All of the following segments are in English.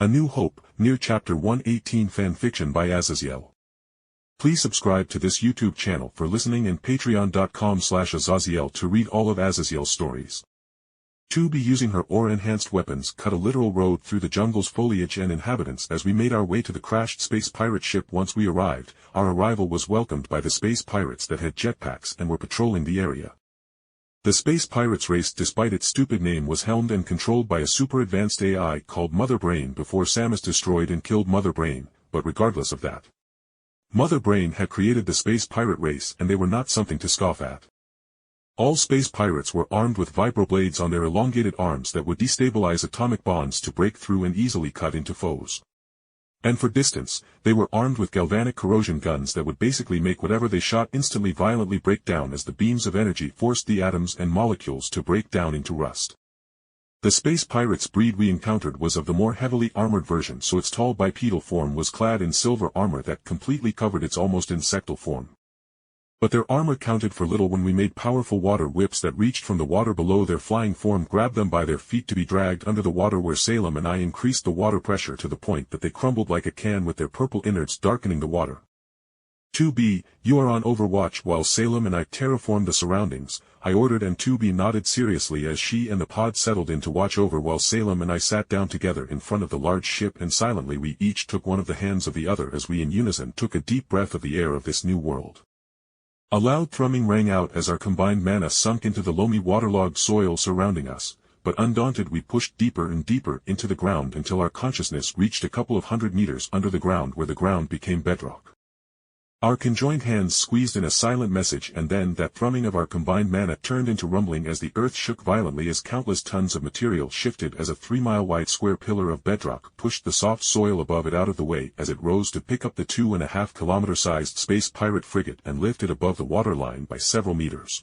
A New Hope, Nier Chapter 118 Fanfiction by Azazyel. Please subscribe to this YouTube channel for listening and patreon.com/Azazyel to read all of Azazyel's stories. 2B using her aura-enhanced weapons cut a literal road through the jungle's foliage and inhabitants as we made our way to the crashed space pirate ship. Once we arrived, our arrival was welcomed by the space pirates that had jetpacks and were patrolling the area. The space pirates race, despite its stupid name, was helmed and controlled by a super-advanced AI called Mother Brain before Samus destroyed and killed Mother Brain, but regardless of that, Mother Brain had created the space pirate race and they were not something to scoff at. All space pirates were armed with vibroblades on their elongated arms that would destabilize atomic bonds to break through and easily cut into foes. And for distance, they were armed with galvanic corrosion guns that would basically make whatever they shot instantly violently break down as the beams of energy forced the atoms and molecules to break down into rust. The space pirates breed we encountered was of the more heavily armored version, so its tall bipedal form was clad in silver armor that completely covered its almost insectal form. But their armor counted for little when we made powerful water whips that reached from the water below their flying form, grabbed them by their feet to be dragged under the water, where Salem and I increased the water pressure to the point that they crumbled like a can with their purple innards darkening the water. 2B, you are on Overwatch while Salem and I terraformed the surroundings, I ordered, and 2B nodded seriously as she and the pod settled in to watch over while Salem and I sat down together in front of the large ship, and silently we each took one of the hands of the other as we in unison took a deep breath of the air of this new world. A loud thrumming rang out as our combined mana sunk into the loamy waterlogged soil surrounding us, but undaunted we pushed deeper and deeper into the ground until our consciousness reached a couple of 100 meters under the ground, where the ground became bedrock. Our conjoined hands squeezed in a silent message, and then that thrumming of our combined mana turned into rumbling as the earth shook violently as countless tons of material shifted as a 3-mile-wide square pillar of bedrock pushed the soft soil above it out of the way as it rose to pick up the 2.5-kilometer-sized space pirate frigate and lift it above the waterline by several meters.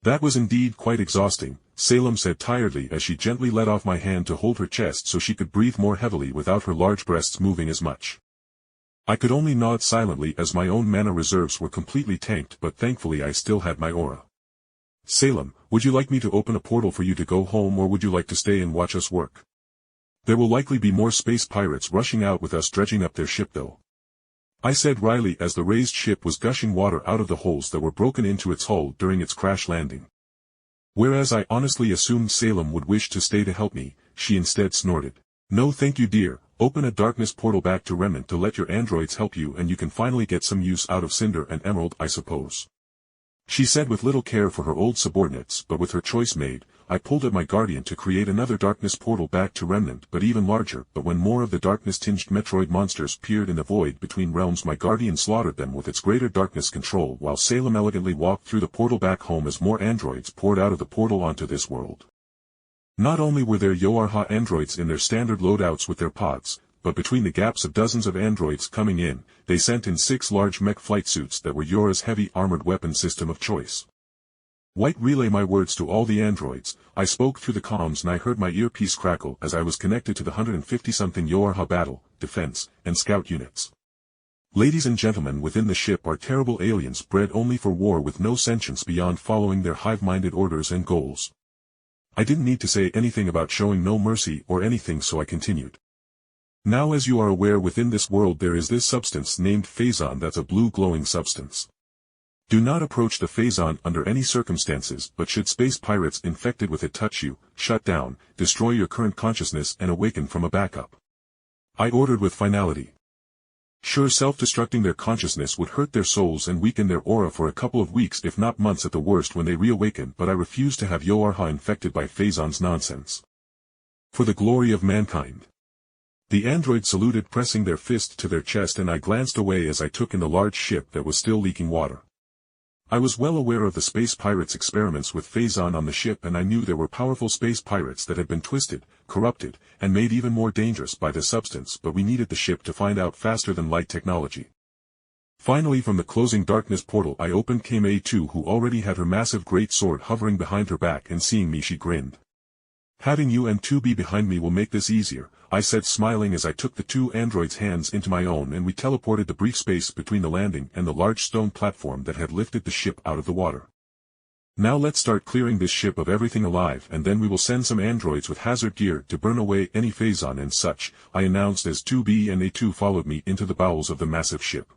That was indeed quite exhausting, Salem said tiredly as she gently let off my hand to hold her chest so she could breathe more heavily without her large breasts moving as much. I could only nod silently as my own mana reserves were completely tanked, but thankfully I still had my aura. Salem, would you like me to open a portal for you to go home, or would you like to stay and watch us work? There will likely be more space pirates rushing out with us dredging up their ship though, I said wryly as the raised ship was gushing water out of the holes that were broken into its hull during its crash landing. Whereas I honestly assumed Salem would wish to stay to help me, she instead snorted. No thank you dear, open a darkness portal back to Remnant to let your androids help you, and you can finally get some use out of Cinder and Emerald, I suppose. She said with little care for her old subordinates, but with her choice made, I pulled at my guardian to create another darkness portal back to Remnant, but even larger. But when more of the darkness-tinged Metroid monsters peered in the void between realms, my guardian slaughtered them with its greater darkness control, while Salem elegantly walked through the portal back home as more androids poured out of the portal onto this world. Not only were there Yoarha androids in their standard loadouts with their pods, but between the gaps of dozens of androids coming in, they sent in 6 large mech flight suits that were Yora's heavy armored weapon system of choice. White relay my words to all the androids, I spoke through the comms and I heard my earpiece crackle as I was connected to the 150-something Yoarha battle, defense, and scout units. Ladies and gentlemen, within the ship are terrible aliens bred only for war with no sentience beyond following their hive-minded orders and goals. I didn't need to say anything about showing no mercy or anything, so I continued. Now, as you are aware, within this world there is this substance named Phazon that's a blue glowing substance. Do not approach the Phazon under any circumstances, but should space pirates infected with it touch you, shut down, destroy your current consciousness and awaken from a backup. I ordered with finality. Sure, self-destructing their consciousness would hurt their souls and weaken their aura for a couple of weeks if not months at the worst when they reawaken, but I refuse to have Yoarha infected by Phazon's nonsense. For the glory of mankind. The android saluted, pressing their fist to their chest, and I glanced away as I took in the large ship that was still leaking water. I was well aware of the space pirates' experiments with Phazon on the ship, and I knew there were powerful space pirates that had been twisted, corrupted, and made even more dangerous by the substance, but we needed the ship to find out faster than light technology. Finally, from the closing darkness portal I opened came A2, who already had her massive great sword hovering behind her back, and seeing me she grinned. Having you and 2B behind me will make this easier, I said smiling as I took the 2 androids' hands into my own and we teleported the brief space between the landing and the large stone platform that had lifted the ship out of the water. Now let's start clearing this ship of everything alive and then we will send some androids with hazard gear to burn away any phazon and such, I announced as 2B and A2 followed me into the bowels of the massive ship.